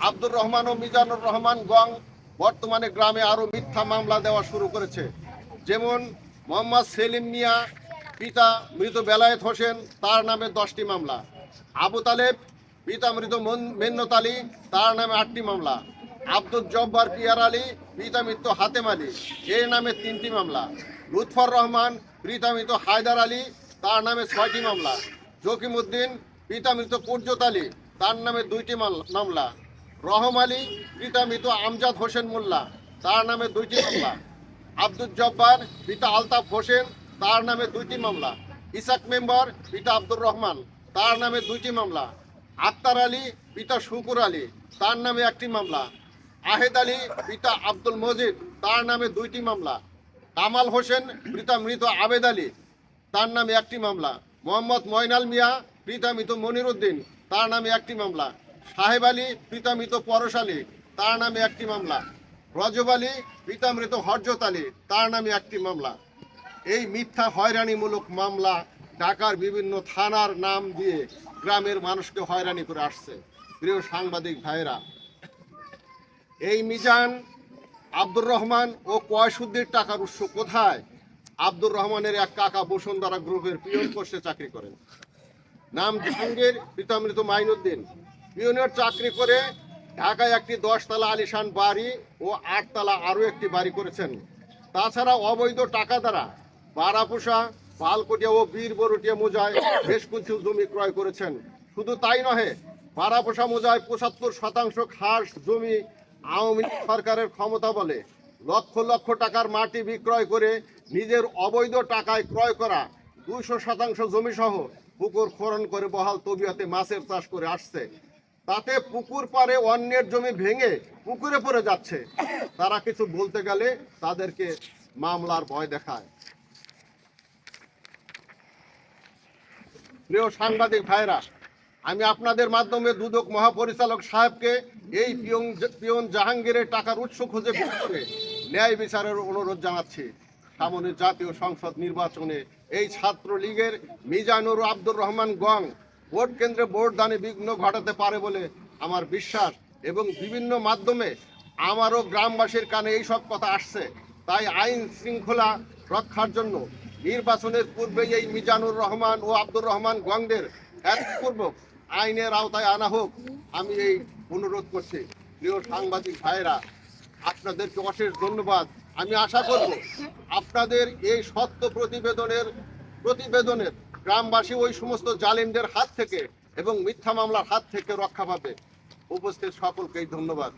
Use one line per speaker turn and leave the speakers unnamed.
আব্দুর রহমান ও মিজানুর রহমান গং বর্তমানে গ্রামে আরো মিথ্যা মামলা দেওয়া শুরু করেছে। যেমন মোহাম্মদ সেলিম মিয়া পিতা মৃত বেলায়েত হোসেন, তার নামে 10টি মামলা। আবু তালেব পিতা মৃত মেন্নত আলী, তার নামে 8টি মামলা। আব্দুল জব্বার পিয়ার আলী পিতা মৃত হাতেম আলী, এর নামে 3টি মামলা। লুৎফর রহমান পিতা মৃত হায়দার আলী, তার নামে 6টি মামলা। জকিমউদ্দিন পিতা মৃত কুরজত আলী, তার নামে 2টি মামলা। রহম আলী পিতা মৃত আমজাদ হোসেন মোল্লা, তার নামে 2টি মামলা। আব্দুল জব্বার পিতা আলতাফ হোসেন, তার নামে 2টি মামলা। ইসাক মেম্বার পিতা আব্দুর রহমান, তার নামে 2টি মামলা। আক্তার আলী পিতা শুকুর আলী, তার নামে 1টি মামলা। আহেদ আলী পিতা আব্দুল মজিদ, তার নামে 2টি মামলা। কামাল হোসেন পিতা মৃত আবেদ আলী, তার নামে 1টি মামলা। মোহাম্মদ ময়নাল মিয়া পিতা মৃত মনির উদ্দিন, তার নামে 1টি মামলা। সাহেব আলী পিতা মৃত পরশ আলী, তার নামে 1টি মামলা। রজব আলী পিতা মৃত হরজত আলী, তার নামে 1টি মামলা। এই মিথ্যা হয়রানিমূলক মামলা ঢাকার বিভিন্ন থানার নাম দিয়ে গ্রামের মানুষকে হয়রানি করে আসছে। প্রিয় সাংবাদিক ভাইয়েরা, এই মিজান, আব্দুর রহমান ও কয়সুদ্দির টাকার উৎস কোথায়? আব্দুর রহমানের এক কাকা বসুন্ধরা গ্রুপের পিয়ন পোস্টে চাকরি করেন। নাম জাহাঙ্গীর, পিতা মৃত মাইনুদ্দিন। পিয়নের চাকরি করে ঢাকায় একটি 10 তলা আলিশান বাড়ি ও 8 তলা আরও একটি বাড়ি করেছেন। তাছাড়া অবৈধ টাকা দ্বারা বারাপোষা, পালকটিয়া ও বীরবরটিয়া মোজায় বেশ কিছু জমি ক্রয় করেছেন। শুধু তাই নহে, বারাপোষা মোজায় 75% খাস জমি আওয়ামী লীগ সরকারের ক্ষমতা বলে লক্ষ লক্ষ টাকার মাটি বিক্রয় করে নিজের অবৈধ টাকায় ক্রয় করা 200% জমি সহ পুকুর খনন করে বহাল তবিয়তে মাছের চাষ করে আসছে। তাতে পুকুর পাড়ে অন্যের জমি ভেঙে পুকুরে পড়ে যাচ্ছে। তারা কিছু বলতে গেলে তাদেরকে মামলার ভয় দেখায়। প্রিয় সাংবাদিক ভাইরা, আমি আপনাদের মাধ্যমে দুদক মহাপরিচালক সাহেবকে এই পিয়ন জাহাঙ্গীরের টাকার উৎস খুঁজে বের করে ন্যায় বিচারের অনুরোধ জানাচ্ছি। সামনে জাতীয় সংসদ নির্বাচনে এই ছাত্রলীগের মিজানুর আব্দুর রহমান গং ভোট কেন্দ্রে ভোট দানে বিঘ্ন ঘটাতে পারে বলে আমার বিশ্বাস, এবং বিভিন্ন মাধ্যমে আমারও গ্রামবাসীর কানে এই সব কথা আসছে। তাই আইন শৃঙ্খলা রক্ষার জন্য নির্বাচনের পূর্বে এই মিজানুর রহমান ও আব্দুর রহমান গংদের একপূর্বক আইনের আওতায় আনা হোক, আমি এই অনুরোধ করছি। প্রিয় সাংবাদিক ভাইয়েরা, আপনাদেরকে অশেষ ধন্যবাদ। আমি আশা করব আপনাদের এই সত্য প্রতিবেদনের গ্রামবাসী ওই সমস্ত জালিমদের হাত থেকে এবং মিথ্যা মামলার হাত থেকে রক্ষা পাবে। উপস্থিত সকলকেই ধন্যবাদ।